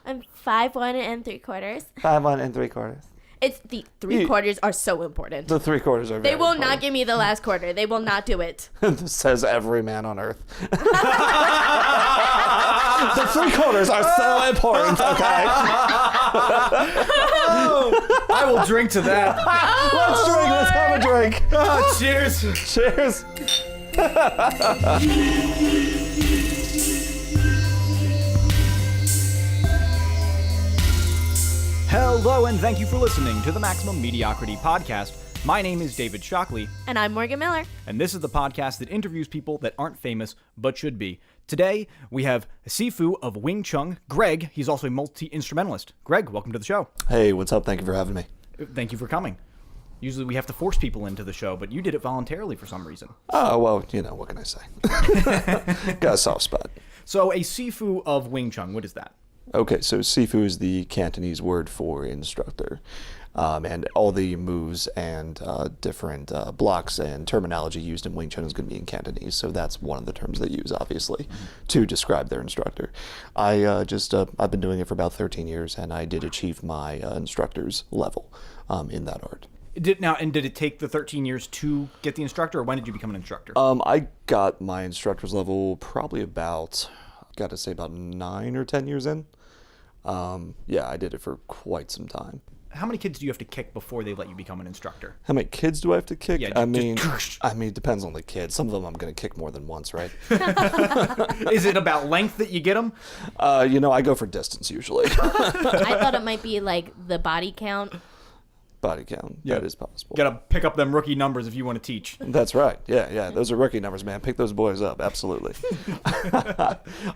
I'm 5'1 3/4". 5'1 3/4". It's the 3/4 are so important. The 3/4 are very They will important. not give me the last quarter. They will not do it. Says every man on earth. The 3/4 are so important, okay? I will drink to that. Let's drink. Let's have a drink. Oh, cheers. Cheers. Hello, and thank you for listening to the Maximum Mediocrity Podcast. My name is David Shockley. And I'm Morgan Miller. And this is the podcast that interviews people that aren't famous, but should be. Today, we have Sifu of Wing Chun, Greg. He's also a multi-instrumentalist. Greg, welcome to the show. Hey, what's up? Thank you for having me. Thank you for coming. Usually we have to force people into the show, but you did it voluntarily for some reason. Oh, well, you know, what can I say? Got a soft spot. So a Sifu of Wing Chun, what is that? Okay, so Sifu is the Cantonese word for instructor. And all the moves and different blocks and terminology used in Wing Chun is going to be in Cantonese. So that's one of the terms they use, obviously, to describe their instructor. I've been doing it for about 13 years, and I did achieve my instructor's level in that art. Did it take the 13 years to get the instructor, or when did you become an instructor? I got my instructor's level probably about 9 or 10 years in. Yeah, I did it for quite some time. How many kids do you have to kick before they let you become an instructor? How many kids do I have to kick? Yeah, I mean, it depends on the kid. Some of them I'm going to kick more than once, right? Is it about length that you get them? I go for distance usually. I thought it might be like the body count. Body count. Yeah. That is possible. Got to pick up them rookie numbers if you want to teach. That's right. Yeah. Those are rookie numbers, man. Pick those boys up. Absolutely.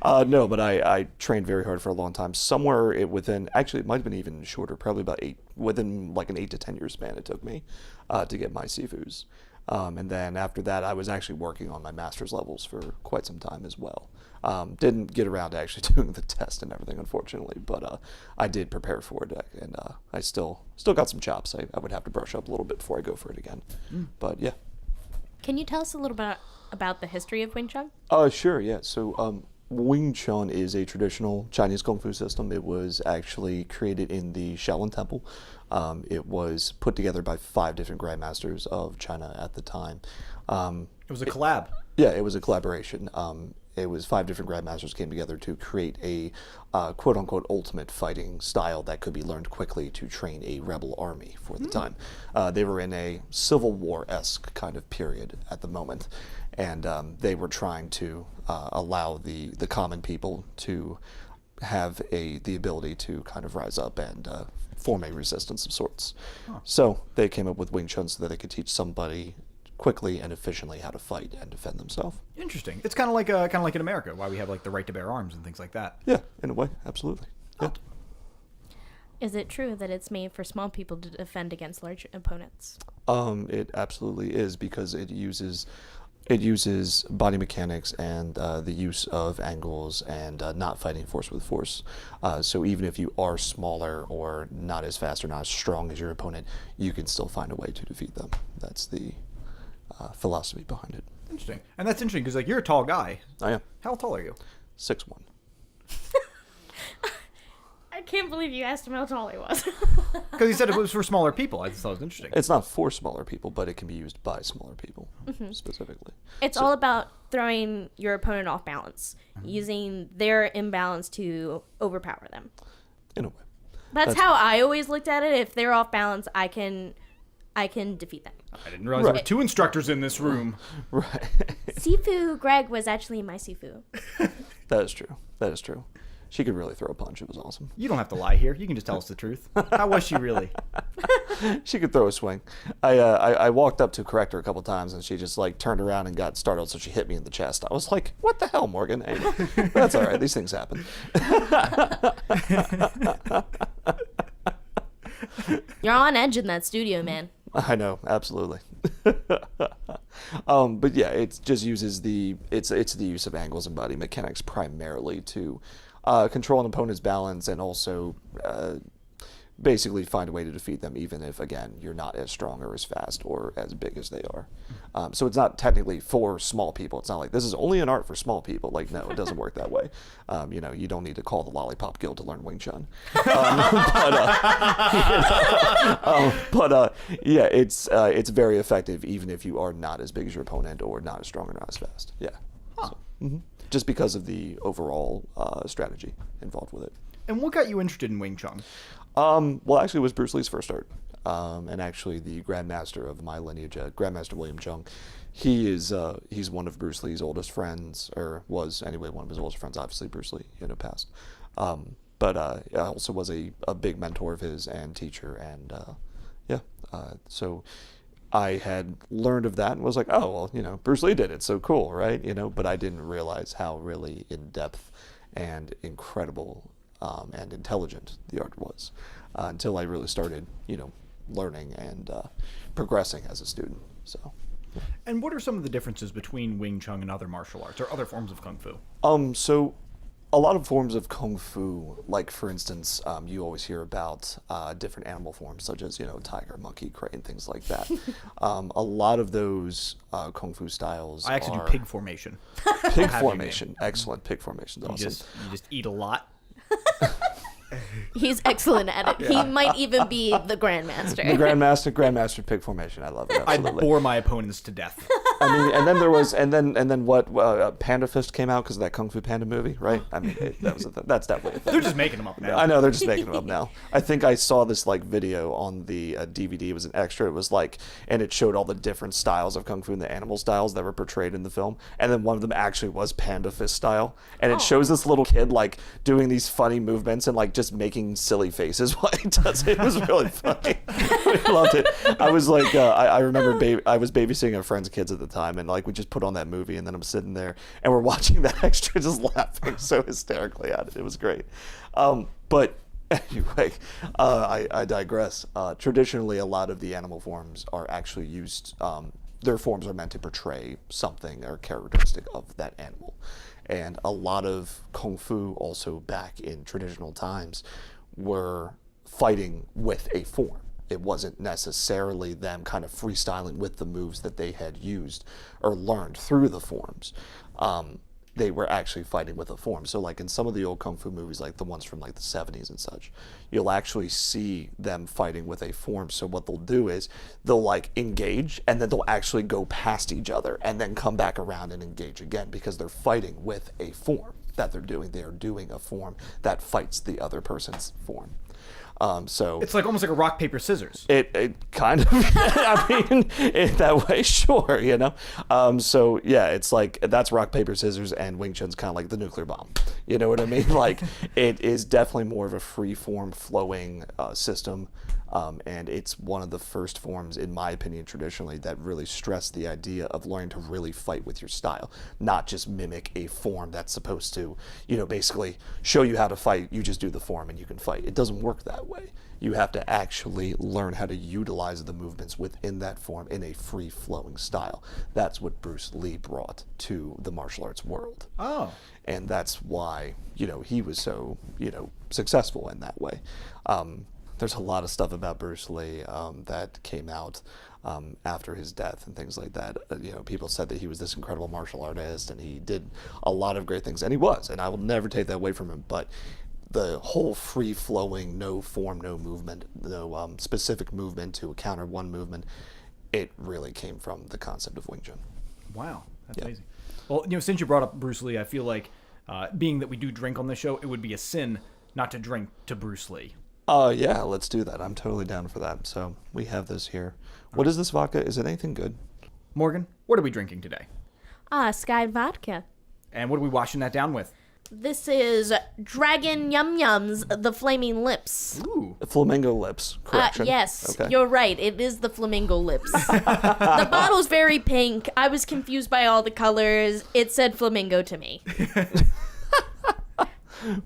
No, but I trained very hard for a long time. Somewhere it might have been even shorter, probably about within like an 8 to 10 year span it took me to get my Sifus. And then after that, I was actually working on my master's levels for quite some time as well. Didn't get around to actually doing the test and everything, unfortunately, but I did prepare for it, and I still got some chops. I would have to brush up a little bit before I go for it again. But yeah. Can you tell us a little bit about the history of Wing Chun? Sure, yeah. So Wing Chun is a traditional Chinese Kung Fu system. It was actually created in the Shaolin Temple. It was put together by 5 different grandmasters of China at the time. It was a collab. Yeah, it was a collaboration. It was 5 different grandmasters came together to create a quote-unquote ultimate fighting style that could be learned quickly to train a rebel army for the time. They were in a Civil War-esque kind of period at the moment, and they were trying to allow the common people to have the ability to kind of rise up and form a resistance of sorts. So they came up with Wing Chun so that they could teach somebody quickly and efficiently how to fight and defend themselves. Interesting. It's kind of like in America, why we have like the right to bear arms and things like that. Yeah, in a way, absolutely. Yeah. Is it true that it's made for small people to defend against large opponents? It absolutely is, because it uses body mechanics and the use of angles and not fighting force with force. So even if you are smaller or not as fast or not as strong as your opponent, you can still find a way to defeat them. That's the philosophy behind it. Interesting. And that's interesting because like you're a tall guy. I am. How tall are you? 6'1". I can't believe you asked him how tall he was. Because he said it was for smaller people. I just thought it was interesting. It's not for smaller people, but it can be used by smaller people specifically. It's all about throwing your opponent off balance, using their imbalance to overpower them. In a way. That's how I always looked at it. If they're off balance, I can defeat them. I didn't realize there were 2 instructors in this room. Right. Sifu Greg was actually my Sifu. That is true. She could really throw a punch. It was awesome. You don't have to lie here. You can just tell us the truth. How was she really? She could throw a swing. I walked up to correct her a couple times, and she just like turned around and got startled, so she hit me in the chest. I was like, "What the hell, Morgan?" Hey, that's all right. These things happen. You're on edge in that studio, man. I know, absolutely. But yeah, it just uses it's the use of angles and body mechanics primarily to control an opponent's balance and also basically find a way to defeat them, even if, again, you're not as strong or as fast or as big as they are. So it's not technically for small people. It's not like this is only an art for small people. Like, no, it doesn't work that way. You don't need to call the Lollipop Guild to learn Wing Chun. Yeah, it's very effective, even if you are not as big as your opponent or not as strong or not as fast. Yeah. Huh. So, just because of the overall strategy involved with it. And what got you interested in Wing Chun? Well, actually, it was Bruce Lee's first art. And actually, the Grandmaster of my lineage, Grandmaster William Chung, he's one of Bruce Lee's oldest friends, or was anyway one of his oldest friends. Obviously, Bruce Lee, passed. But also was a big mentor of his and teacher, and so I had learned of that and was like, oh, well, Bruce Lee did it, so cool, right? But I didn't realize how really in-depth and incredible and intelligent the art was until I really started, learning and progressing as a student. So. And what are some of the differences between Wing Chun and other martial arts or other forms of Kung Fu? So a lot of forms of Kung Fu, like for instance, you always hear about different animal forms such as, tiger, monkey, crane, things like that. A lot of those Kung Fu styles I actually do pig formation. Pig formation. Excellent. Pig formation is awesome. You just eat a lot. He's excellent at it. Yeah. He might even be the Grandmaster. The Grandmaster pig formation. I love it. Absolutely. I bore my opponents to death. I mean, and then there was, and then what? Panda Fist came out because of that Kung Fu Panda movie, right? I mean, that's definitely a thing. They're just making them up now. I know they're just making them up now. I think I saw this video on the DVD. It was an extra. It was and it showed all the different styles of Kung Fu and the animal styles that were portrayed in the film. And then one of them actually was Panda Fist style, and it shows this little kid doing these funny movements and just making silly faces while he does it. It was really funny. We loved it. I was I remember I was babysitting a friend's kids at the time, and we just put on that movie, and then I'm sitting there and we're watching that extra just laughing so hysterically at it. It was great. But anyway, I digress. Traditionally, a lot of the animal forms are actually used, their forms are meant to portray something or characteristic of that animal. And a lot of Kung Fu also back in traditional times were fighting with a form. It wasn't necessarily them kind of freestyling with the moves that they had used or learned through the forms. They were actually fighting with a form. So in some of the old Kung Fu movies, the ones from the 70s and such, you'll actually see them fighting with a form. So what they'll do is they'll engage, and then they'll actually go past each other and then come back around and engage again, because they're fighting with a form that they're doing. They are doing a form that fights the other person's form. So it's almost like a rock, paper, scissors. It kind of, I mean, in that way, sure, So yeah, it's that's rock, paper, scissors, and Wing Chun's kind of like the nuclear bomb. You know what I mean? It is definitely more of a free form flowing system. And it's one of the first forms, in my opinion, traditionally, that really stress the idea of learning to really fight with your style, not just mimic a form that's supposed to, basically show you how to fight. You just do the form and you can fight. It doesn't work that way. You have to actually learn how to utilize the movements within that form in a free-flowing style. That's what Bruce Lee brought to the martial arts world. Oh. And that's why, he was so, successful in that way. There's a lot of stuff about Bruce Lee that came out after his death and things like that. People said that he was this incredible martial artist and he did a lot of great things, and he was, and I will never take that away from him. But the whole free-flowing, no form, no movement, no specific movement to counter one movement, it really came from the concept of Wing Chun. Wow, that's amazing. Well, since you brought up Bruce Lee, I feel like being that we do drink on this show, it would be a sin not to drink to Bruce Lee. Yeah, let's do that. I'm totally down for that. So we have this here. What is this vodka? Is it anything good? Morgan, what are we drinking today? Sky Vodka. And what are we washing that down with? This is Dragon Yum Yums, the Flaming Lips. Ooh. Flamingo lips, correction. Yes, okay. You're right. It is the flamingo lips. The bottle's very pink. I was confused by all the colors. It said flamingo to me.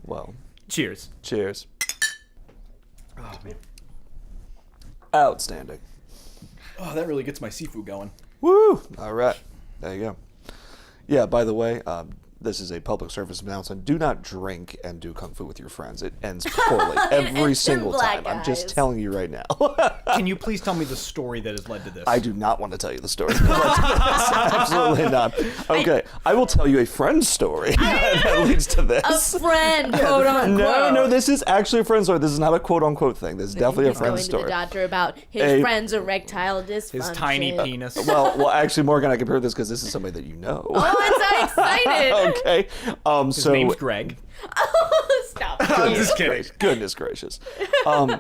Well. Cheers. Cheers. Oh, man. Outstanding. Oh, that really gets my Sifu going. Woo! All right. There you go. Yeah, by the way, this is a public service announcement. Do not drink and do kung fu with your friends. It ends poorly every single time. I'm just telling you right now. Can you please tell me the story that has led to this? I do not want to tell you the story that led to this. Absolutely not. Okay, I will tell you a friend's story that leads to this. A friend, quote unquote. No, this is actually a friend's story. This is not a quote unquote thing. This is definitely a friend's story. He's going to the doctor about his friend's erectile dysfunction. His tiny penis. Well, actually, Morgan, I compare this because this is somebody that you know. Oh, I'm so excited. Okay. His name's Greg. Oh, stop. I'm just kidding. Goodness gracious.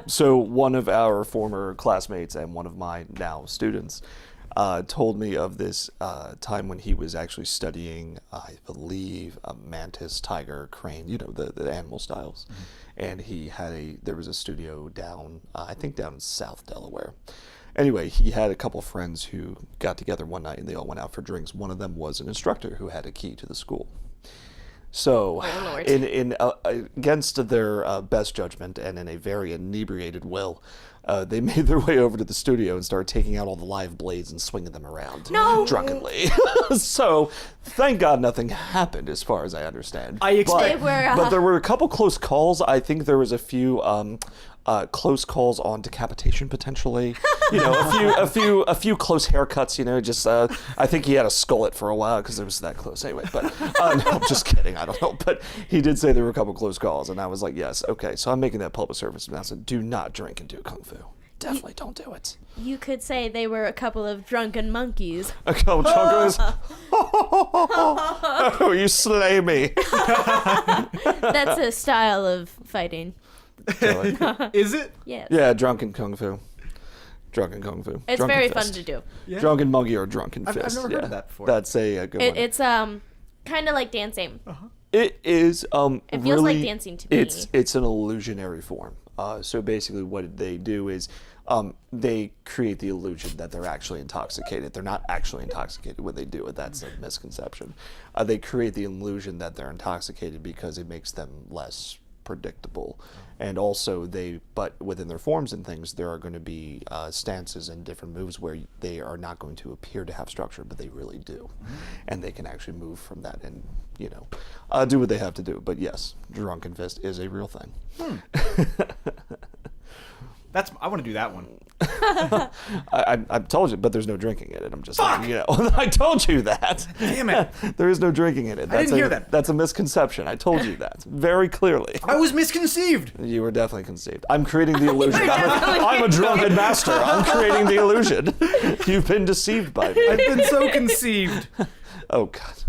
So one of our former classmates and one of my now students told me of this time when he was actually studying, I believe, a mantis, tiger, crane, the animal styles. And there was a studio down, I think down in South Delaware. Anyway, he had a couple friends who got together one night and they all went out for drinks. One of them was an instructor who had a key to the school. So, against their best judgment and in a very inebriated will, they made their way over to the studio and started taking out all the live blades and swinging them around drunkenly. So, thank God nothing happened, as far as I understand. But there were a couple close calls. I think there was a few close calls on decapitation potentially. A few close haircuts. Just I think he had a skullet for a while because it was that close anyway. But no, I'm just kidding. I don't know. But he did say there were a couple close calls, and I was like, yes, okay. So I'm making that public service announcement. Do not drink and do kung fu. Definitely don't do it. You could say they were a couple of drunken monkeys. A couple drunken Oh, you slay me. That's a style of fighting. Is it? Yes. Yeah, drunken kung fu. Drunken kung fu. It's drunken very fist. fun to do. Yeah. Drunken monkey or drunken fist. I've never heard of that before. That's a good one. It's kind of like dancing. It is It feels like dancing to me. It's an illusionary form. So basically what they do is they create the illusion that they're actually intoxicated. They're not actually intoxicated when they do it. That's a misconception. They create the illusion that they're intoxicated because it makes them less predictable. And also but within their forms and things, there are going to be stances and different moves where they are not going to appear to have structure, but they really do. And they can actually move from that and, do what they have to do. But yes, drunken fist is a real thing. I want to do that one. I told you, but there's no drinking in it. I'm just saying, I told you that. Damn it. There is no drinking in it. I didn't hear that. That's a misconception. I told you that very clearly. I was misconceived. You were definitely conceived. I'm creating the illusion. I'm a drunken master. I'm creating the illusion. You've been deceived by me. I've been so conceived. Oh, God.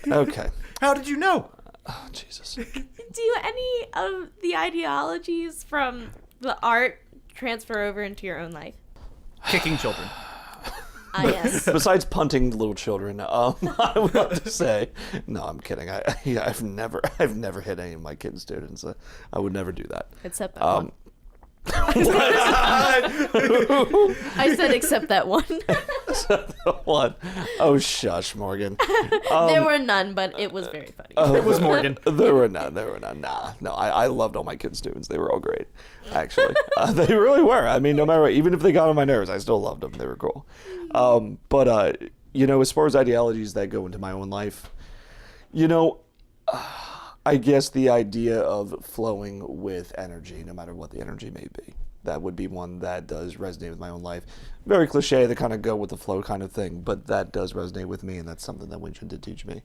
Okay. How did you know? Oh, Jesus. Do any of the ideologies from the art transfer over into your own life? Kicking children. Yes. Besides punting little children, I would have to say, no, I'm kidding. I've never hit any of my kid students. I would never do that. Except that one. I said except that one. What? Oh, shush, Morgan. There were none, but it was very funny. It was Morgan. There were none. Nah. No, I loved all my kid students. They were all great, actually. They really were. I mean, no matter what, even if they got on my nerves, I still loved them. They were cool. But as far as ideologies that go into my own life, I guess the idea of flowing with energy, no matter what the energy may be, that would be one that does resonate with my own life. Very cliche, the kind of go with the flow kind of thing, but that does resonate with me, and that's something that Wing Chun did teach me,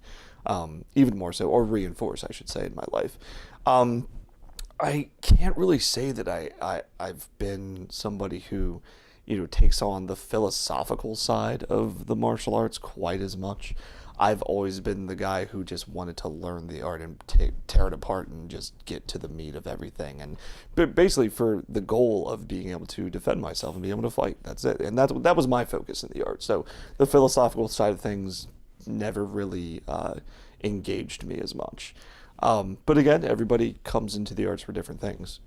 even more so, or reinforce, I should say, in my life. I can't really say that I've been somebody who, takes on the philosophical side of the martial arts quite as much. I've always been the guy who just wanted to learn the art and tear it apart and just get to the meat of everything. But basically for the goal of being able to defend myself and be able to fight. That's it. And that was my focus in the art. So the philosophical side of things never really engaged me as much. But again, everybody comes into the arts for different things,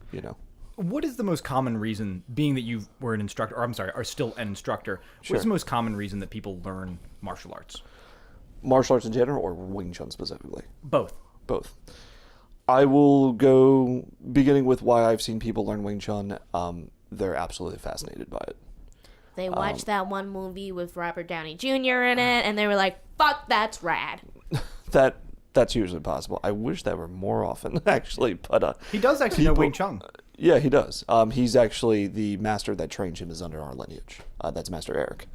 What is the most common reason, being that you were an instructor, or I'm sorry, are still an instructor, Sure. What's the most common reason that people learn martial arts? Martial arts in general or Wing Chun specifically? Both. Both. I will go beginning with why I've seen people learn Wing Chun. They're absolutely fascinated by it. They watched that one movie with Robert Downey Jr. in it, and they were like, fuck, that's rad. That That's usually possible. I wish that were more often, actually. But He does actually know Wing Chun. yeah, he does. He's actually the master that trained him is under our lineage. That's Master Eric.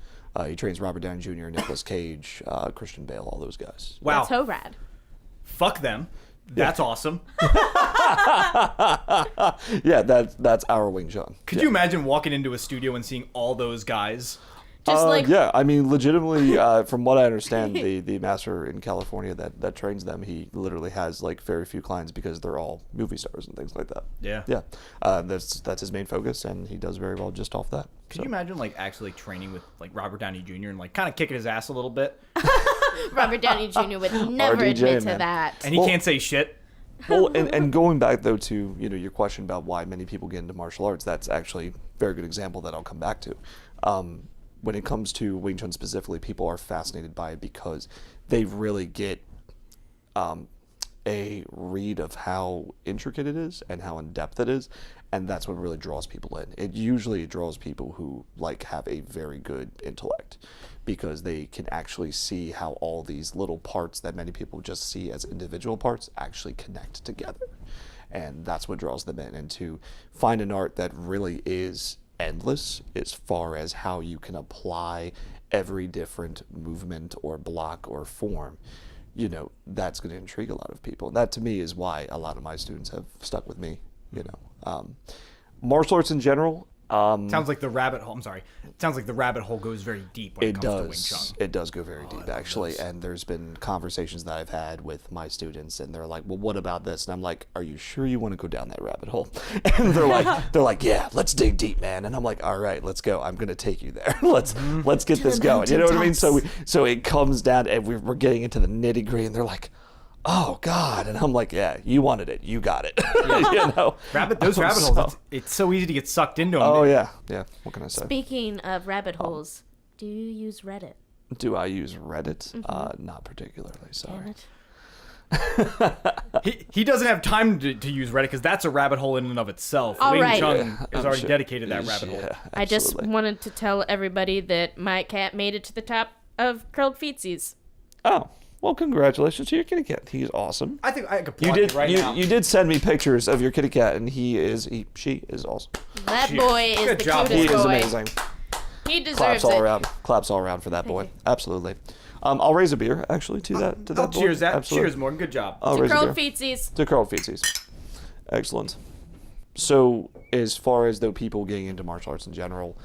He trains Robert Downey Jr., Nicolas Cage, Christian Bale, all those guys. Wow. That's so rad. Fuck them. That's awesome. Yeah, that's our Wing Chun. Could you imagine walking into a studio and seeing all those guys? Just like Yeah, I mean, legitimately, from what I understand, the master in California that trains them, he literally has like very few clients because they're all movie stars and things like that. Yeah. Yeah, that's his main focus, and he does very well just off that. Could you imagine like actually training with like Robert Downey Jr. and like kind of kicking his ass a little bit? Robert Downey Jr. would never RDJ, admit to man. that. And he can't say shit. Well, and going back though to your question about why many people get into martial arts, that's actually a very good example that I'll come back to. When it comes to Wing Chun specifically, people are fascinated by it because they really get a read of how intricate it is and how in depth it is, and that's what really draws people in. It usually draws people who like have a very good intellect because they can actually see how all these little parts that many people just see as individual parts actually connect together, and that's what draws them in. And to find an art that really is endless as far as how you can apply every different movement or block or form, that's going to intrigue a lot of people. And that to me is why a lot of my students have stuck with me. Martial arts in general, Sounds like the rabbit hole. I'm sorry. It sounds like the rabbit hole goes very deep when it comes to Wing Chun. It does go very deep, actually. And there's been conversations that I've had with my students, and they're like, "Well, what about this?" And I'm like, "Are you sure you want to go down that rabbit hole?" And they're like, "Yeah, let's dig deep, man." And I'm like, "All right, let's go. I'm gonna take you there. let's get this going." You know what I mean? So it comes down, and we're getting into the nitty gritty, and they're like, "Oh God!" And I'm like, "Yeah, you wanted it, you got it." Those rabbit holes. It's so easy to get sucked into them. Oh yeah. What can I say? Speaking of rabbit holes, do you use Reddit? Do I use Reddit? Not particularly. Sorry. He doesn't have time to use Reddit because that's a rabbit hole in and of itself. All Wing right. Chun is already dedicated to that rabbit hole. I just absolutely. wanted to tell everybody that my cat made it to the top of curled feetsies. Oh. Well, congratulations to your kitty cat. He's awesome. I think I could plug it right now. You did send me pictures of your kitty cat, and she is awesome. That boy is Good the job. cutest He is boy. amazing. He deserves Claps all it. around. Claps all around for that boy. Absolutely. I'll raise a beer actually to that boy. Cheers, that. Absolutely. Cheers, Morgan. Good job. I'll raise a Curled beer. feetsies. To curled feetsies. Excellent. So, as far as though people getting into martial arts in general,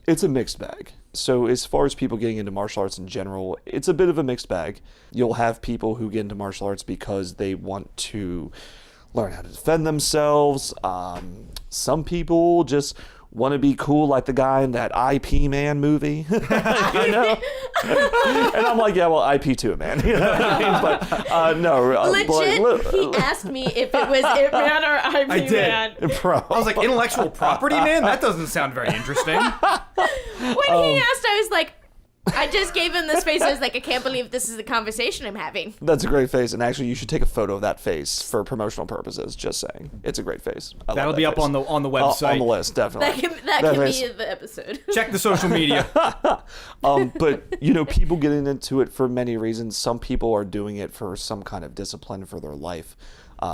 it's a mixed bag. So as far as people getting into martial arts in general, it's a bit of a mixed bag. You'll have people who get into martial arts because they want to learn how to defend themselves. Some people just want to be cool like the guy in that IP Man movie. And I'm like, yeah, well, IP too, man. You know what I mean? But no. Legit, he asked me if it was Ip Man or IP I did. Man. Bro. I was like, intellectual property, man? That doesn't sound very interesting. When he asked, I was like, I just gave him this face. I was like, I can't believe this is the conversation I'm having. That's a great face, and actually, you should take a photo of that face for promotional purposes. Just saying, it's a great face. I love That'll that be up face. on the website. On the list, definitely. That can face. be the episode. Check the social media. But people getting into it for many reasons. Some people are doing it for some kind of discipline for their life.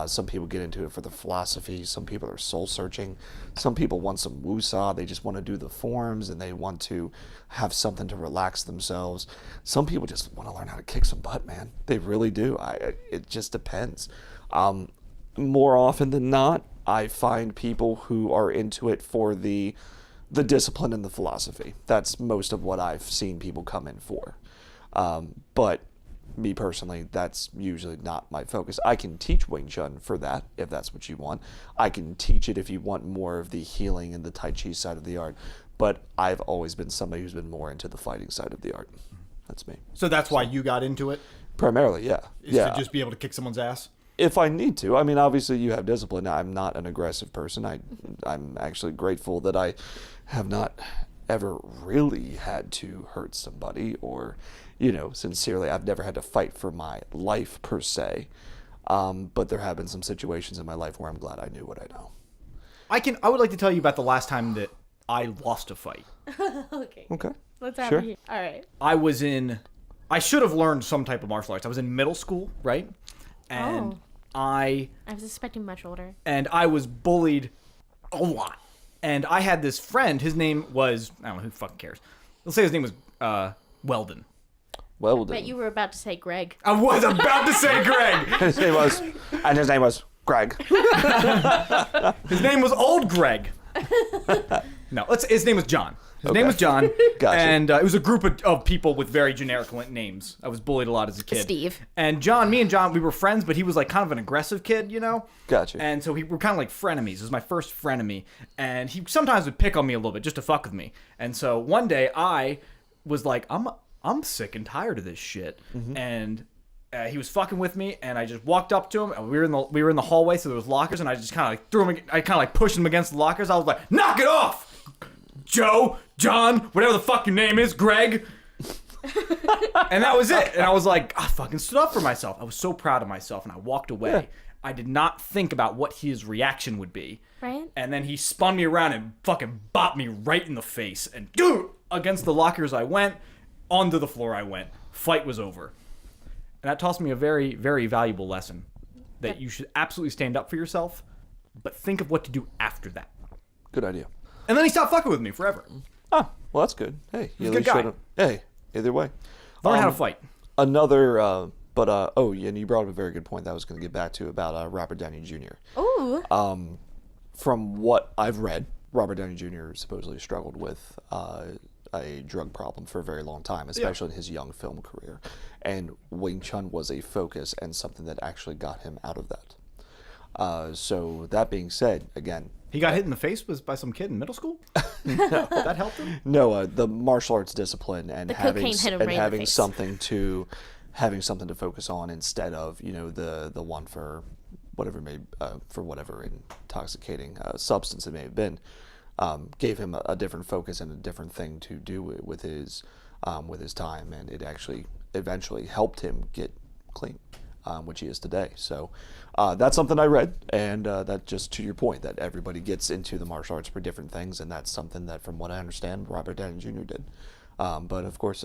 Some people get into it for the philosophy. Some people are soul searching. Some people want some woosah. They just want to do the forms and they want to have something to relax themselves. Some people just want to learn how to kick some butt, man. They really do. It just depends. More often than not, I find people who are into it for the discipline and the philosophy. That's most of what I've seen people come in for. But me personally, that's usually not my focus. I can teach Wing Chun for that, if that's what you want. I can teach it if you want more of the healing and the Tai Chi side of the art. But I've always been somebody who's been more into the fighting side of the art. That's me. So that's why you got into it? Primarily, yeah. Is to just be able to kick someone's ass? If I need to. I mean, obviously you have discipline. I'm not an aggressive person. I'm actually grateful that I have not ever really had to hurt somebody or, sincerely, I've never had to fight for my life per se. But there have been some situations in my life where I'm glad I knew what I know. I would like to tell you about the last time that I lost a fight. Okay. Okay. Let's have Sure. it here. All right. I was in I should have learned some type of martial arts. I was in middle school, right? And I was expecting much older. And I was bullied a lot. And I had this friend. His name was, I don't know, who fucking cares. Let's say his name was Weldon. Well, But you were about to say Greg. I was about to say Greg. his name was Greg. His name was Old Greg. No, his name was John. His name was John. Gotcha. And it was a group of people with very generic names. I was bullied a lot as a kid. Steve. And me and John, we were friends, but he was like kind of an aggressive kid, you know? Gotcha. And so we were kind of like frenemies. It was my first frenemy. And he sometimes would pick on me a little bit just to fuck with me. And so one day I was like, I'm sick and tired of this shit. Mm-hmm. And he was fucking with me, and I just walked up to him. And we were in the hallway, so there was lockers, and I just kind of like threw him. I kind of like pushed him against the lockers. I was like, "Knock it off, Joe, John, whatever the fuck your name is, Greg." And that was it. And I was like, I fucking stood up for myself. I was so proud of myself, and I walked away. Yeah. I did not think about what his reaction would be. Right. And then he spun me around and fucking bopped me right in the face, and against the lockers I went. Onto the floor I went. Fight was over. And that taught me a very, very valuable lesson. That you should absolutely stand up for yourself, but think of what to do after that. Good idea. And then he stopped fucking with me forever. Oh, well, that's good. Hey, he's a good guy. Hey, either way. Learn how to fight. Another, and you brought up a very good point that I was going to get back to about Robert Downey Jr. Ooh. From what I've read, Robert Downey Jr. supposedly struggled with a drug problem for a very long time, especially in his young film career. And Wing Chun was a focus and something that actually got him out of that. So that being said, again... He got hit in the face by some kid in middle school? No. That helped him? No, the martial arts discipline and having something to focus on instead of, the one for whatever intoxicating substance it may have been. Gave him a different focus and a different thing to do with his time, and it actually eventually helped him get clean, which he is today. So that's something I read, and that just to your point that everybody gets into the martial arts for different things, and that's something that, from what I understand, Robert Downey Jr. did. But of course,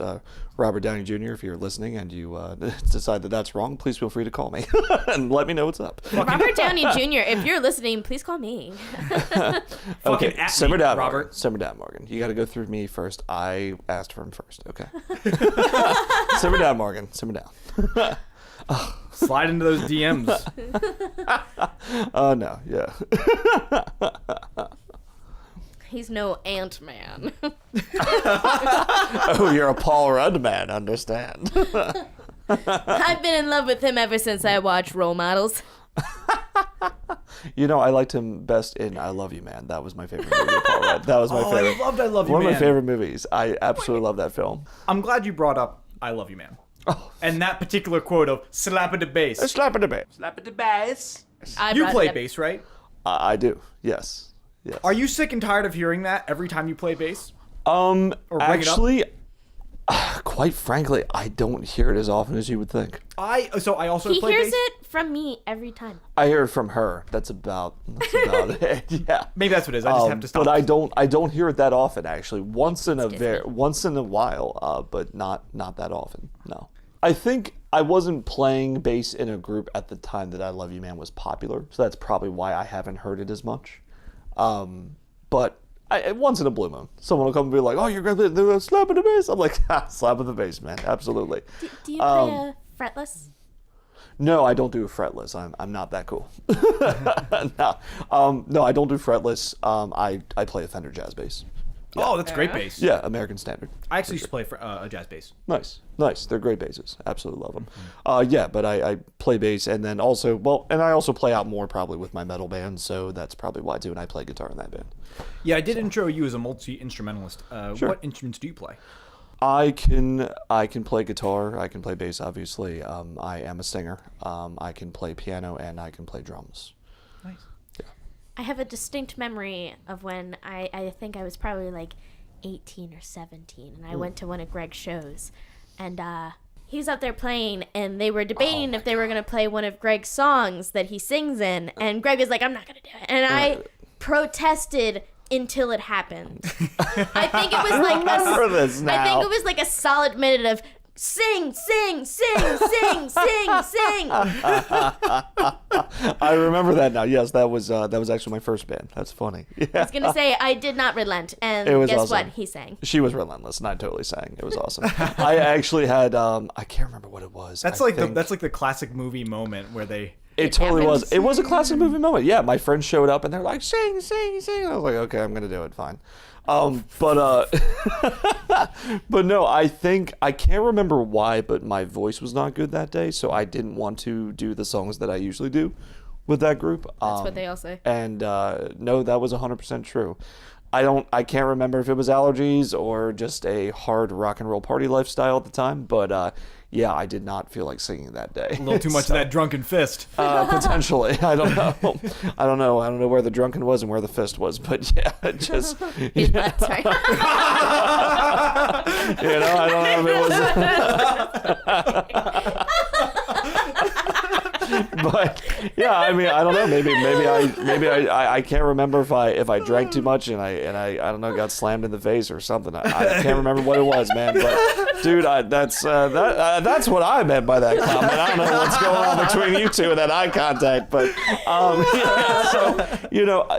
Robert Downey Jr., if you're listening and you decide that that's wrong, please feel free to call me and let me know what's up. Robert Downey Jr., if you're listening, please call me. Okay, simmer down, Robert. Simmer down, Morgan. You got to go through me first. I asked for him first. Okay. Simmer down, Morgan. Simmer down. Slide into those DMs. Oh, no. Yeah. He's no Ant-Man. Oh, you're a Paul Rudd man, understand. I've been in love with him ever since I watched Role Models. I liked him best in I Love You, Man. That was my favorite movie of Paul Rudd. That was my favorite. I loved I Love You, Man. One of my favorite movies. I absolutely love that film. I'm glad you brought up I Love You, Man. Oh. And that particular quote of slap at the bass. Slap at the bass. Slap at the bass. You play bass, right? I do, yes. Yes. Are you sick and tired of hearing that every time you play bass? Actually, quite frankly, I don't hear it as often as you would think. I also play bass. He hears it from me every time. I hear it from her. That's about it. Yeah. Maybe that's what it is. I just have to stop. But I don't hear it that often actually. Once in a while, but not that often. No. I think I wasn't playing bass in a group at the time that I Love You, Man was popular, so that's probably why I haven't heard it as much. But once in a blue moon, someone will come and be like, "Oh, you're going to slap in the bass." I'm like, "Slap in the bass, man, absolutely." Do you play a fretless? No, I don't do a fretless. I'm not that cool. No, I don't do fretless. I play a Fender jazz bass. Yeah. Oh, that's great bass. Yeah, American Standard. I actually used to play a jazz bass. Nice. They're great basses. Absolutely love them. Yeah, but I play bass, and then also, I also play out more probably with my metal band, so that's probably why too, and I play guitar in that band. Yeah, I did intro you as a multi-instrumentalist. Sure. What instruments do you play? I can play guitar. I can play bass, obviously. I am a singer. I can play piano, and I can play drums. Nice. I have a distinct memory of when I think I was probably like 18 or 17, and I went to one of Greg's shows, and he's up there playing, and they were debating if they were going to play one of Greg's songs that he sings in, and Greg was like, "I'm not going to do it," and I protested until it happened. I think it was like I think it was like a solid minute of sing, sing, sing, sing, sing, sing. I remember that now. Yes, that was actually my first band. That's funny. Yeah. I was gonna say I did not relent, and It was guess awesome. what? He sang. She was relentless, and I totally sang. It was awesome. I actually had I can't remember what it was. That's like the classic movie moment where they. It totally happened. was. It was a classic movie moment. Yeah, my friends showed up and they're like, sing, sing, sing. I was like, okay, I'm gonna do it. Fine. But no, I can't remember why, but my voice was not good that day, so I didn't want to do the songs that I usually do with that group. That's what they all say. And no, that was 100% true. I can't remember if it was allergies or just a hard rock and roll party lifestyle at the time, but yeah, I did not feel like singing that day. A little too much of that drunken fist. Potentially. I don't know. I don't know where the drunken was and where the fist was, but yeah, it just His butt, sorry. I don't know if it was but yeah, I mean, I don't know. Maybe I can't remember if I drank too much and I don't know, got slammed in the face or something. I can't remember what it was, man. But dude, that's what I meant by that comment. I don't know what's going on between you two and that eye contact, but yeah, so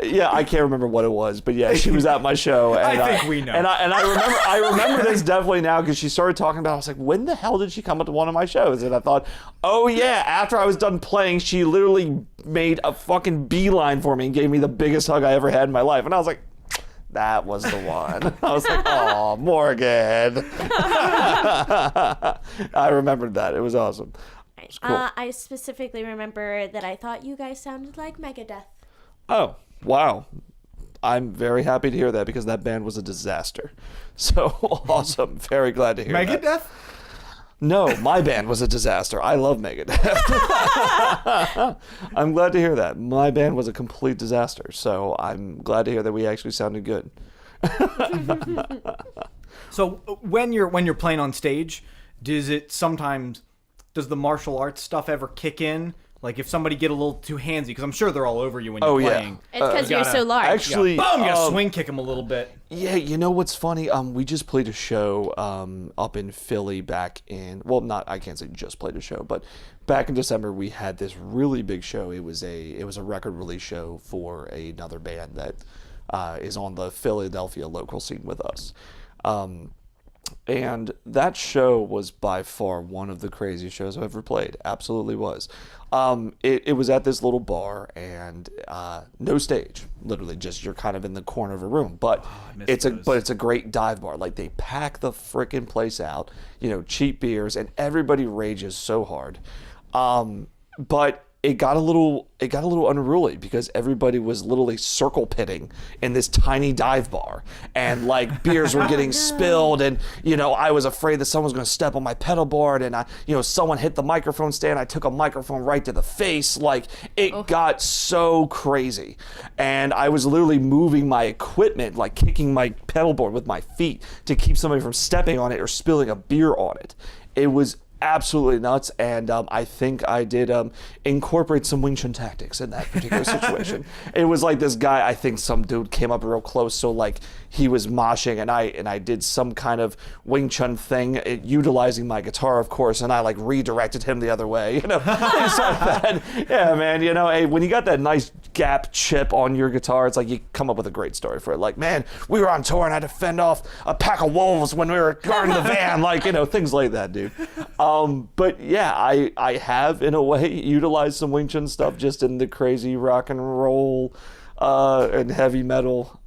yeah, I can't remember what it was, but yeah, she was at my show. And I think we know. And I remember this definitely now because she started talking about it. I was like, when the hell did she come up to one of my shows? And I thought, oh yeah, after I was done playing, she literally made a fucking beeline for me and gave me the biggest hug I ever had in my life. And I was like, that was the one. I was like, oh, Morgan. I remembered that. It was awesome. It was cool. I specifically remember that I thought you guys sounded like Megadeth. Oh, wow. I'm very happy to hear that because that band was a disaster. So awesome. Very glad to hear that. Megadeth? No, my band was a disaster. I love Megadeth. I'm glad to hear that. My band was a complete disaster. So I'm glad to hear that we actually sounded good. So when you're playing on stage, does the martial arts stuff ever kick in? Like if somebody get a little too handsy, because I'm sure they're all over you when you're playing. It's because you're so large. Actually, you gotta swing kick them a little bit. Yeah, you know what's funny? We just played a show up in Philly back in, I can't say just played a show, but back in December we had this really big show. It was a record release show for another band that is on the Philadelphia local scene with us. And that show was by far one of the craziest shows I've ever played. Absolutely was. It was at this little bar and no stage. Literally just you're kind of in the corner of a room. But it's a great dive bar. Like they pack the frickin' place out, cheap beers, and everybody rages so hard. But it got a little unruly because everybody was literally circle pitting in this tiny dive bar, and like beers were getting spilled, and I was afraid that someone was going to step on my pedal board, and someone hit the microphone stand. I took a microphone right to the face. Like it got so crazy, and I was literally moving my equipment, like kicking my pedal board with my feet to keep somebody from stepping on it or spilling a beer on it. It was absolutely nuts, and I think I did incorporate some Wing Chun tactics in that particular situation. It was like this guy, I think some dude came up real close, so like he was moshing, and I did some kind of Wing Chun thing, utilizing my guitar, of course, and I like redirected him the other way, things like that. Yeah, man, hey, when you got that nice gap chip on your guitar, it's like you come up with a great story for it. Like, man, we were on tour and I had to fend off a pack of wolves when we were guarding the van, like, things like that, dude. But yeah, I have in a way utilized some Wing Chun stuff just in the crazy rock and roll and heavy metal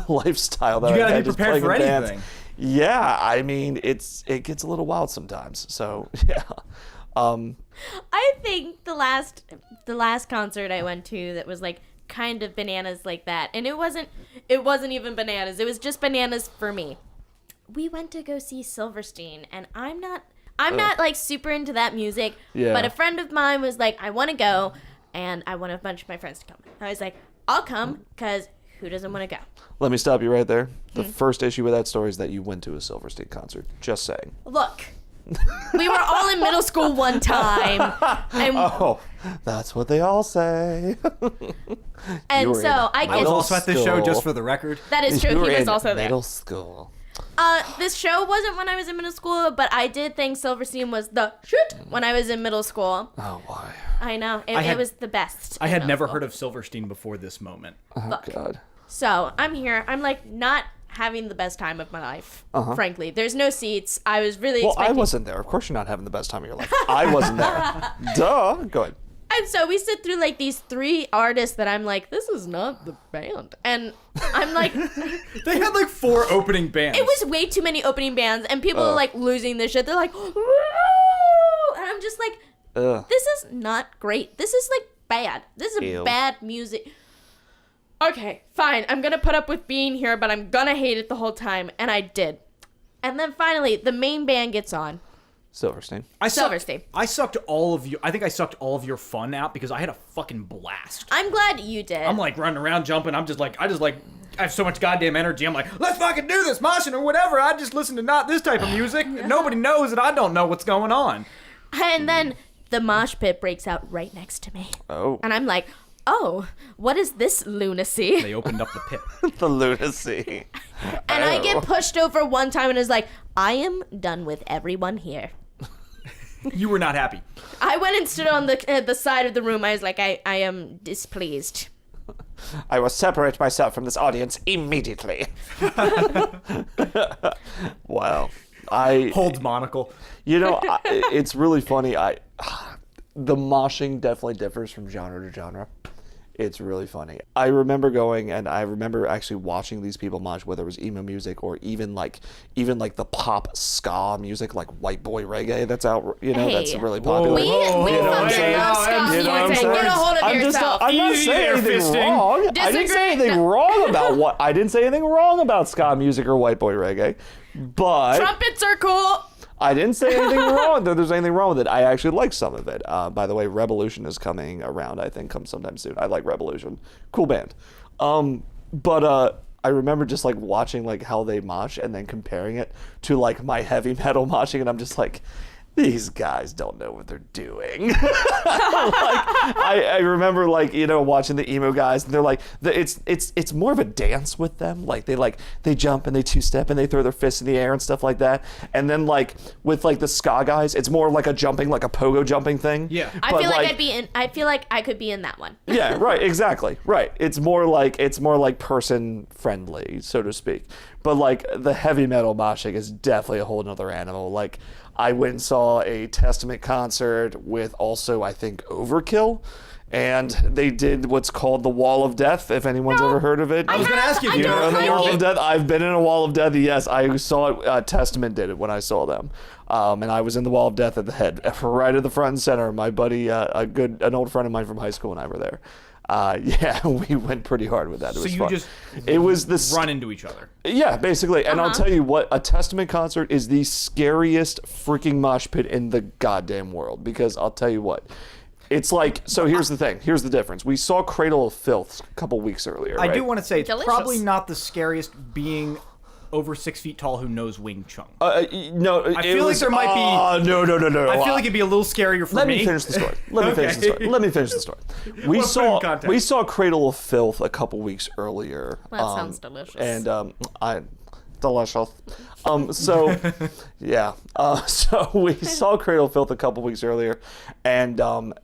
lifestyle that you I've gotta had be just prepared playing for in anything. bands. Yeah, I mean it gets a little wild sometimes. So yeah. I think the last concert I went to that was like kind of bananas like that, and it wasn't even bananas. It was just bananas for me. We went to go see Silverstein, and I'm not like super into that music, but a friend of mine was like, I want to go, and I want a bunch of my friends to come. I was like, I'll come, because who doesn't want to go? Let me stop you right there. The first issue with that story is that you went to a Silverstein concert. Just saying. Look, we were all in middle school one time. And that's what they all say. And so I was also at this show, just for the record. That is true. He was also there. Middle school. This show wasn't when I was in middle school, but I did think Silverstein was the shit when I was in middle school. Oh, why? I know. It was the best. I had never heard of Silverstein before this moment. Oh, God. So I'm here. I'm like not having the best time of my life, frankly. There's no seats. I was really expecting... I wasn't there. Of course you're not having the best time of your life. I wasn't there. Duh. Go ahead. And so we sit through like these 3 artists that I'm like, this is not the band. And I'm like... They had like 4 opening bands. It was way too many opening bands, and people are like losing their shit. They're like, woo! And I'm just like, this is not great. This is like bad. This is bad music. Okay, fine. I'm gonna put up with being here, but I'm gonna hate it the whole time. And I did. And then finally, the main band gets on. Silverstein. Silverstein. I sucked all of you. I think I sucked all of your fun out because I had a fucking blast. I'm glad you did. I'm like running around, jumping. I have so much goddamn energy. I'm like, let's fucking do this, moshing or whatever. I just listen to not this type of music. Nobody knows that I don't know what's going on. And then the mosh pit breaks out right next to me. Oh. And I'm like, oh, what is this lunacy? They opened up the pit. The lunacy. And I get pushed over one time and is like, I am done with everyone here. You were not happy. I went and stood on the side of the room. I was like, I am displeased. I will separate myself from this audience immediately. Wow. Holds monocle. You know, it's really funny. The moshing definitely differs from genre to genre. It's really funny. I remember going and I remember actually watching these people mosh, whether it was emo music or even like the pop ska music, like white boy reggae that's out. You know, that's really popular. We fucking love ska music. Get a hold of yourself. I'm not saying anything wrong. I didn't say anything wrong about I didn't say anything wrong about ska music or white boy reggae, but trumpets are cool. I didn't say anything wrong. There's anything wrong with it. I actually like some of it. By the way, Revolution is coming around. I think come sometime soon. I like Revolution. Cool band. But I remember just like watching like how they mosh and then comparing it to like my heavy metal moshing, and I'm just like, these guys don't know what they're doing. I remember like, you know, watching the emo guys, and they're like, it's more of a dance with them. Like they jump and they 2-step and they throw their fists in the air and stuff like that. And then like with like the ska guys, it's more like a jumping, like a pogo jumping thing. Yeah. I feel like I feel like I could be in that one. Yeah, right, exactly. Right. It's more like person friendly, so to speak. But like the heavy metal moshing is definitely a whole nother animal. Like I went and saw a Testament concert with also, I think, Overkill. And they did what's called the Wall of Death, if anyone's ever heard of it. I was going to ask you if You you know know the Wall of Death? I've been in a Wall of Death, yes. I saw it. Testament did it when I saw them. And I was in the Wall of Death at the head, right at the front and center. My buddy, an old friend of mine from high school and I were there. Yeah, we went pretty hard with that. It was fun. It was this run into each other. Yeah, basically. And I'll tell you what, a Testament concert is the scariest freaking mosh pit in the goddamn world. Because I'll tell you what, it's like, so here's the thing. Here's the difference. We saw Cradle of Filth a couple weeks earlier, right? I do want to say it's Delicious. probably not the scariest being over 6 feet tall who knows Wing Chun. No, I feel like there might be... No. I feel like it'd be a little scarier for me. Let me finish the story. Let me finish the story. We saw Cradle of Filth a couple weeks earlier. That sounds delicious. And delicious. So yeah. So we saw Cradle of Filth a couple weeks earlier, and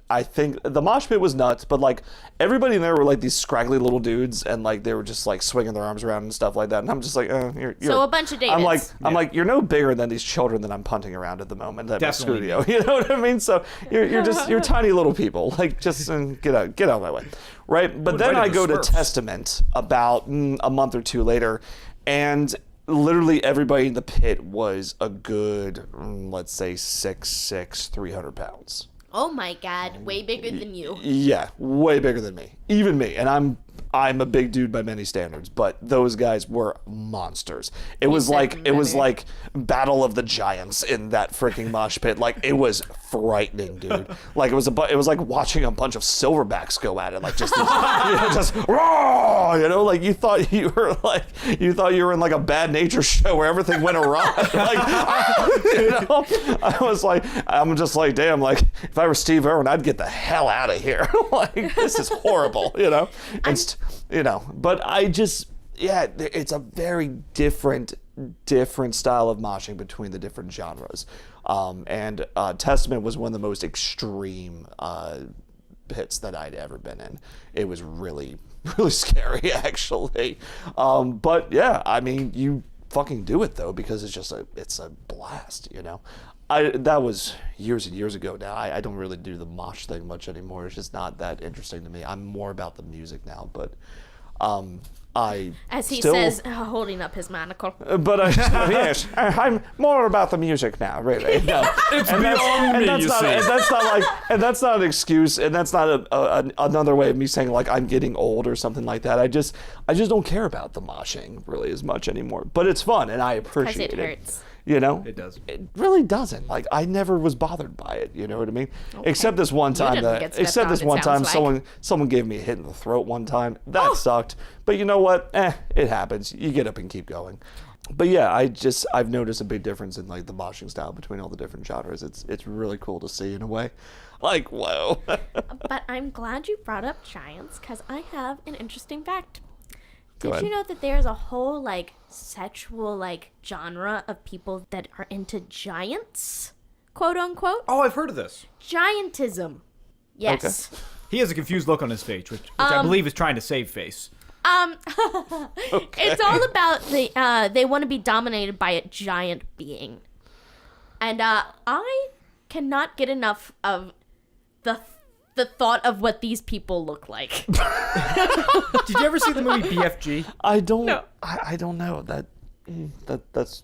I think the mosh pit was nuts, but like everybody in there were like these scraggly little dudes, and like they were just like swinging their arms around and stuff like that. And I'm just like, you're so a bunch of Davids. I'm like, you're no bigger than these children that I'm punting around at the moment at Definitely. my studio. You know what I mean? So you're tiny little people. Like just get out of my way, right? But then I go to Testament about a month or two later, and literally everybody in the pit was a good, let's say 6'6", 300 pounds. Oh my God, way bigger than you. Yeah, way bigger than me. Even me. And I'm a big dude by many standards, but those guys were monsters. It was like Battle of the Giants in that freaking mosh pit. Like it was frightening, dude. Like it was like watching a bunch of silverbacks go at it, like just just raw, like you thought you were in like a Bad Nature show where everything went awry. Like I'm just like, damn, like if I were Steve Irwin, I'd get the hell out of here. Like this is horrible, But I just, it's a very different different style of moshing between the different genres. And Testament was one of the most extreme pits that I'd ever been in. It was really, really scary, actually. But yeah, I mean, you fucking do it though, because it's a blast, you know. That was years and years ago now. I don't really do the mosh thing much anymore. It's just not that interesting to me. I'm more about the music now, but as he says, holding up his monocle. But yes, I'm more about the music now, really. No. It's beyond me, you see. And that's not an excuse, and that's not another way of me saying like I'm getting old or something like that. I just don't care about the moshing really as much anymore. But it's fun, and I appreciate it. Because it hurts. You know, it does. It really doesn't. Like I never was bothered by it. You know what I mean? Okay. Except this one time. Someone gave me a hit in the throat one time. That sucked. But you know what? It happens. You get up and keep going. But yeah, I've noticed a big difference in like the moshing style between all the different genres. It's really cool to see in a way. Like whoa. But I'm glad you brought up giants, because I have an interesting fact. Did you know that there's a whole, like, sexual, like, genre of people that are into giants? Quote, unquote? Oh, I've heard of this. Giantism. Yes. Okay. He has a confused look on his face, which I believe is trying to save face. It's all about they want to be dominated by a giant being. And I cannot get enough of the thought of what these people look like. Did you ever see the movie BFG? I don't. No. I don't know that's.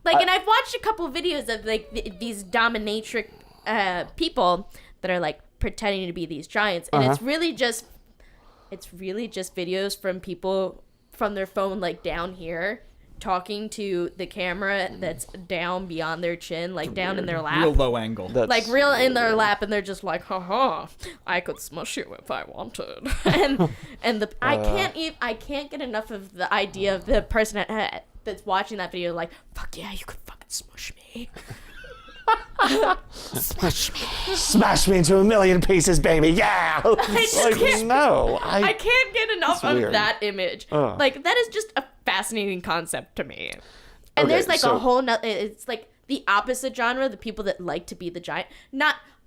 Like, and I've watched a couple videos of like these dominatrix people that are like pretending to be these giants, and it's really just videos from people from their phone, like down here, talking to the camera that's down beyond their chin, like down in their lap. Real low angle. Like real in their lap, and they're just like, haha, I could smush you if I wanted. and I can't get enough of the idea of the person that's watching that video like, fuck yeah, you could fucking smush me. Smash me into a million pieces, baby. Yeah. I can't get enough of weird. that image. Like, that is just a fascinating concept to me. And there's like a whole it's like the opposite genre, the people that like to be the giant.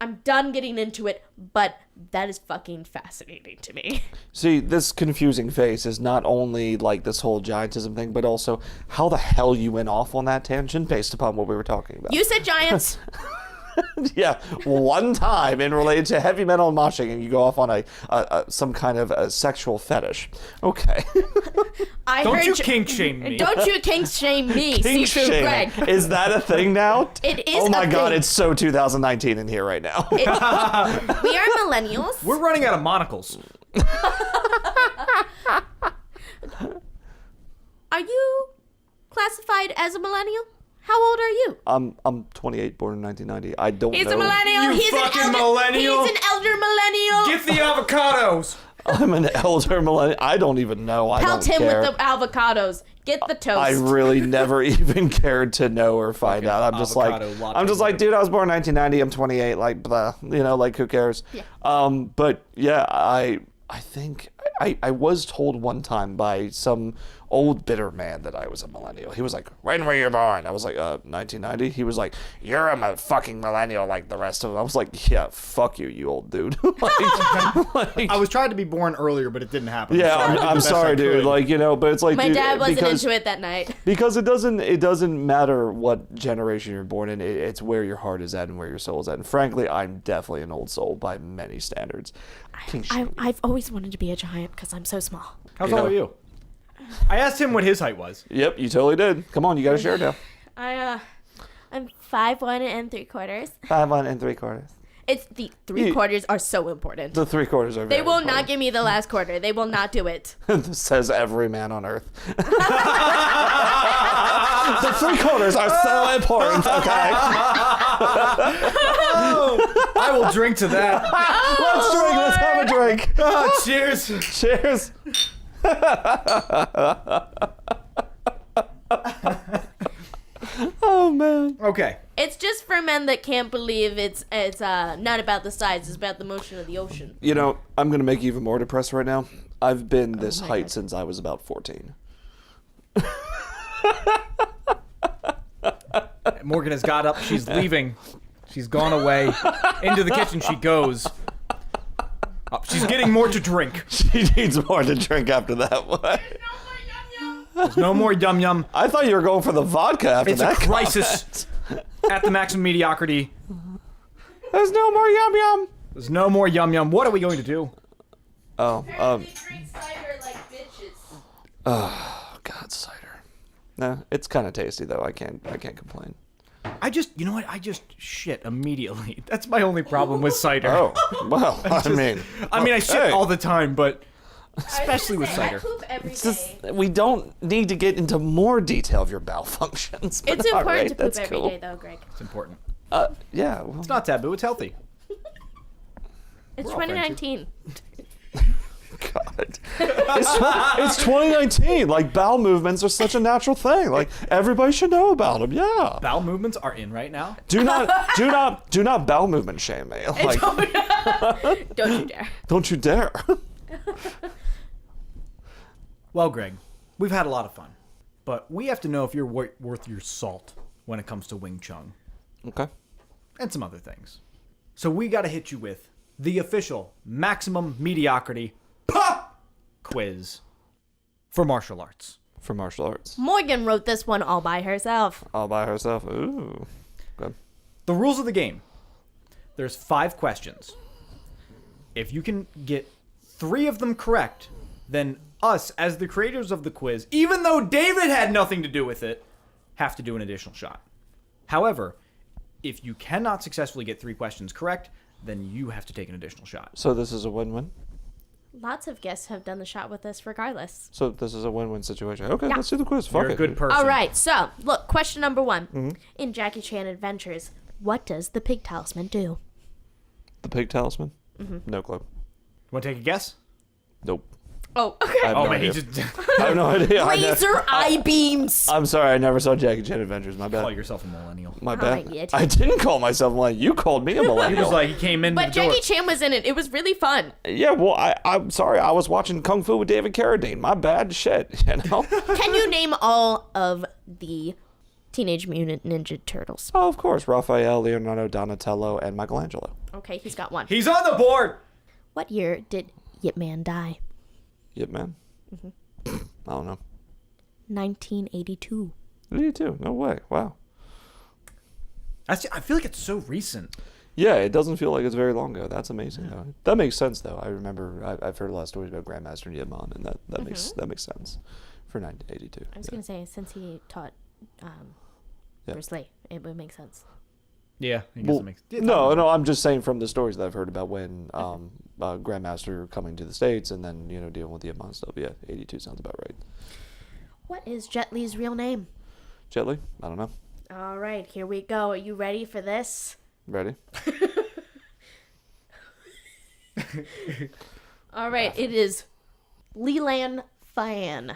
I'm done getting into it, but that is fucking fascinating to me. See, this confusing face is not only like this whole giantism thing, but also how the hell you went off on that tangent based upon what we were talking about. You said giants. Yeah, one time in related to heavy metal and moshing, and you go off on some kind of a sexual fetish. Okay. Don't you kink shame me. Don't you kink shame me, Sifu Greg. Is that a thing now? It is. Oh my God, thing. it's so 2019 in here right now. We are millennials. We're running out of monocles. Are you classified as a millennial? How old are you? I'm 28, born in 1990. I don't know. He's a millennial. He's an millennial. He's an elder millennial. Get the avocados. I'm an elder millennial. I don't even know. I Pelt don't him care. with the avocados. Get the toast. I really never even cared to know or find out. I'm just like, dude, I was born in 1990. I'm 28. Like, blah, you know, like, who cares? Yeah. But yeah, I think I was told one time by some old bitter man that I was a millennial. He was like, when were you born? I was like, 1990. He was like, you're a fucking millennial like the rest of them. I was like, yeah, fuck you, you old dude. I was trying to be born earlier, but it didn't happen. Yeah, I'm sorry, dude. Like, you know, but it's like, my dude, dad wasn't into it that night. Because it doesn't matter what generation you're born in. It's where your heart is at and where your soul is at. And frankly, I'm definitely an old soul by many standards. I've always wanted to be a giant because I'm so small. How tall are you? I asked him what his height was. Yep, you totally did. Come on, you gotta share it now. I'm 5'1" and 3/4. 5'1" and 3/4. It's the 3/4 are so important. The 3/4 are very They will important. not give me the last quarter. They will not do it. This says every man on earth. The 3/4 are so important, okay? I will drink to that. Let's drink. Let's have a drink. Oh, cheers. Cheers. Oh man. Okay. It's just for men that can't believe it's not about the size, it's about the motion of the ocean. You know, I'm gonna make you even more depressed right now. I've been this height since I was about 14. Morgan has got up. She's leaving. She's gone away. Into the kitchen she goes. She's getting more to drink. She needs more to drink after that one. There's no more yum yum. I thought you were going for the vodka after It's that a crisis at the maximum mediocrity. There's no more yum yum. There's no more yum yum. What are we going to do? Oh, They drink cider like bitches. oh, God, cider. No, it's kind of tasty though. I can't complain. I just shit immediately. That's my only problem with cider. Oh, well, I mean, I shit hey. all the time, but especially with cider. I poop every It's day. just, we don't need to get into more detail of your bowel functions. but It's all important right, to poop that's every cool. day, though, Greg. It's important. Yeah, well, It's not taboo. It's healthy. It's We're all friends 2019. God. It's 2019. Like, bowel movements are such a natural thing. Like, everybody should know about them. Yeah. Bowel movements are in right now. Do not bowel movement shame me. Like, Don't you dare. don't you dare. Well, Greg, we've had a lot of fun, but we have to know if you're worth your salt when it comes to Wing Chun Okay. and some other things. So we got to hit you with the official maximum mediocrity quiz for martial arts. For martial arts. Morgan wrote this one all by herself. All by herself. Ooh. Good. The rules of the game. There's 5 questions. If you can get 3 of them correct, then us, as the creators of the quiz, even though David had nothing to do with it, have to do an additional shot. However, if you cannot successfully get 3 questions correct, then you have to take an additional shot. So this is a win-win? Lots of guests have done the shot with us regardless. So this is a win-win situation. Okay, Yeah. let's do the quiz. Fuck You're a it. good person. All right, so look, question number 1. In Jackie Chan Adventures, what does the pig talisman do? The pig talisman? No clue. Want to take a guess? Nope. Oh, okay. I have Oh, no man, he idea. just I have no idea. Laser eye beams. I'm sorry, I never saw Jackie Chan Adventures. My call bad. yourself a millennial. My bad. yeah, I didn't call myself a millennial. You called me a He millennial. was like, he came in But the door. Jackie Chan was in it. It was really fun. Yeah, well, I'm sorry. I was watching Kung Fu with David Carradine. My bad. Shit, you know? Can you name all of the Teenage Mutant Ninja Turtles? Oh, of course. Raphael, Leonardo, Donatello, and Michelangelo. Okay, he's got 1. He's on the board! What year did Yip Man die? Yep, man. I don't know. 1982. You too. No way. Wow. I feel like it's so recent. Yeah, it doesn't feel like it's very long ago. That's amazing, though. That makes sense, though. I remember I've heard a lot of stories about Grandmaster and Yipman, and that makes sense for 1982. I was going to say, since he taught Bruce Lee, it would make sense. Yeah, I guess Well, it makes no, I'm just saying from the stories that I've heard about when Grandmaster coming to the States and then, dealing with the Yipman stuff. Yeah, 82 sounds about right. What is Jet Li's real name? Jet Li? I don't know. All right, here we go. Are you ready for this? Ready? All right, it is Leland Fan.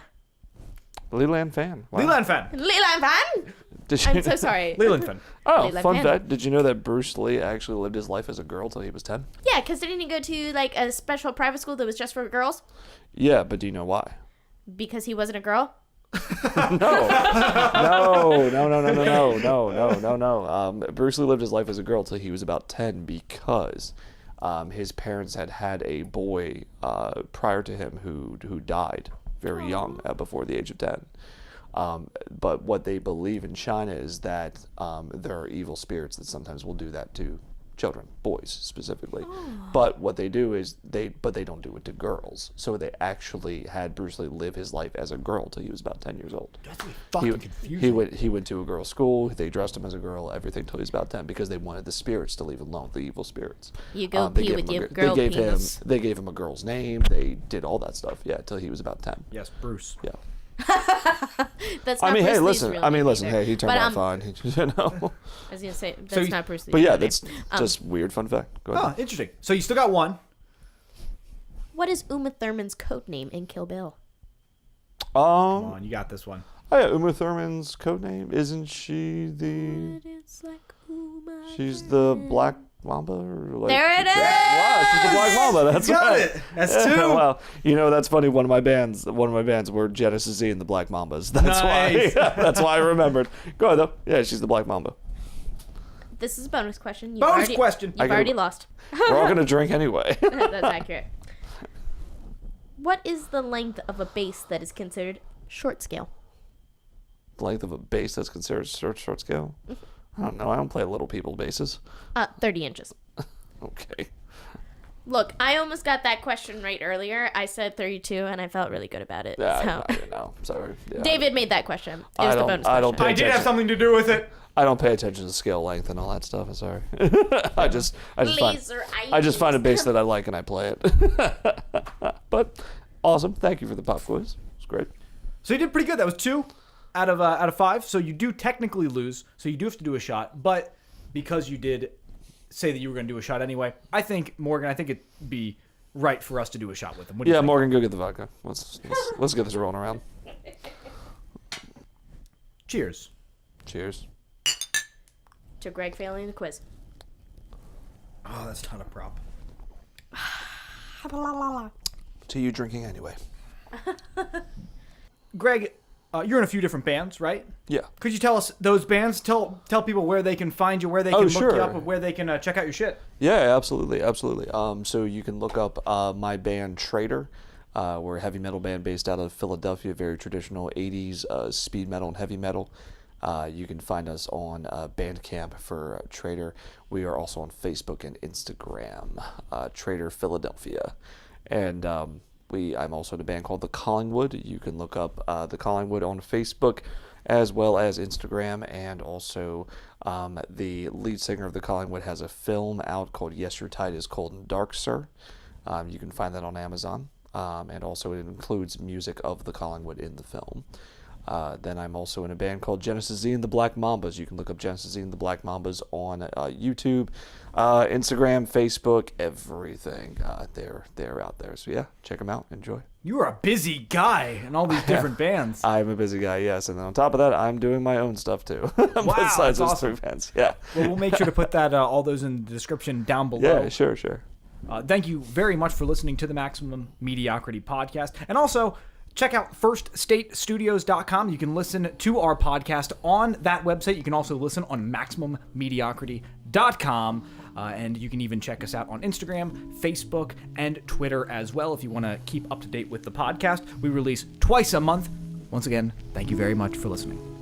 Leland fan. Wow. Leland fan. Leland Fan? Did you I'm so sorry. Leland fan. Oh, Leland fun fan. fact. Did you know that Bruce Lee actually lived his life as a girl till he was 10? Yeah, because didn't he go to like a special private school that was just for girls? Yeah, but do you know why? Because he wasn't a girl? No. Bruce Lee lived his life as a girl till he was about 10 because his parents had a boy prior to him who died very young, before the age of 10. But what they believe in China is that there are evil spirits that sometimes will do that to children, boys specifically. But what they do is they don't do it to girls. So they actually had Bruce Lee live his life as a girl till he was about 10 years old. That's really fucking confusing. He went to a girl's school. They dressed him as a girl, everything till he was about 10 because they wanted the spirits to leave alone, the evil spirits. You go They pee gave with him a your gir- girl penis. They gave him a girl's name. They did all that stuff. Yeah, till he was about 10. Yes, Bruce. Yeah. That's not I mean, Bruce hey, Lee's listen. real I mean, name listen. either. Hey, he turned But, out fine. You know. I was gonna say that's So you- not Bruce Lee's But yeah, real that's name. just weird fun fact. Go ahead. Oh, interesting. So you still got 1. What is Uma Thurman's code name in Kill Bill? Come on, you got this one. Oh yeah, Uma Thurman's code name, isn't she the? It's like Uma She's the black Mamba? Or like, There it is! Wow, she's the Black Mamba. That's Got right. it. That's two. Well, that's funny. One of my bands were Genesis Z and the Black Mambas. That's Nice. why. That's why I remembered. Go ahead though. Yeah, she's the Black Mamba. This is a bonus question. Bonus question. You've already lost. We're all gonna drink anyway. That's accurate. What is the length of a bass that is considered short scale? The length of a bass that's considered short scale. I don't know. I don't play little people basses. 30 inches. Okay. Look, I almost got that question right earlier. I said 32, and I felt really good about it. Yeah, So. no, sorry. Yeah, David made that question. It was the bonus question. I don't pay I did have attention. something to do with it. I don't pay attention to scale length and all that stuff. I'm sorry. I just Laser find a bass that I like and I play it. But awesome. Thank you for the pop quiz. It's great. So you did pretty good. That was 2 out of 5. So you do technically lose. So you do have to do a shot. But because you did say that you were going to do a shot anyway, I think, Morgan, it'd be right for us to do a shot with them. What do you Yeah, think? Morgan, go get the vodka. Let's get this rolling around. Cheers. Cheers. To Greg failing the quiz. Oh, that's not a prop. To you drinking anyway. Greg, you're in a few different bands, right? Yeah. Could you tell us those bands? Tell people where they can find you, where they can look you up, where they can check out your shit. Yeah, absolutely. So you can look up my band Traitor. We're a heavy metal band based out of Philadelphia, very traditional 80s speed metal and heavy metal. You can find us on Bandcamp for Traitor. We are also on Facebook and Instagram, Traitor Philadelphia. And I'm also in a band called The Collingwood. You can look up The Collingwood on Facebook as well as Instagram. And also the lead singer of The Collingwood has a film out called Yes, Your Tide is Cold and Dark, Sir. You can find that on Amazon. And also it includes music of The Collingwood in the film. Then I'm also in a band called Genesis Z and the Black Mambas. You can look up Genesis Z and the Black Mambas on YouTube, Instagram, Facebook, everything. They're out there. So yeah, check them out. Enjoy. You are a busy guy in all these different bands. I'm a busy guy, yes. And then on top of that, I'm doing my own stuff too. Wow, Besides that's those awesome. 3 bands. Yeah. Well, we'll make sure to put that all those in the description down below. Yeah, sure. Thank you very much for listening to the Maximum Mediocrity podcast. And also, check out firststatestudios.com. You can listen to our podcast on that website. You can also listen on maximummediocrity.com. And you can even check us out on Instagram, Facebook, and Twitter as well if you want to keep up to date with the podcast. We release twice a month. Once again, thank you very much for listening.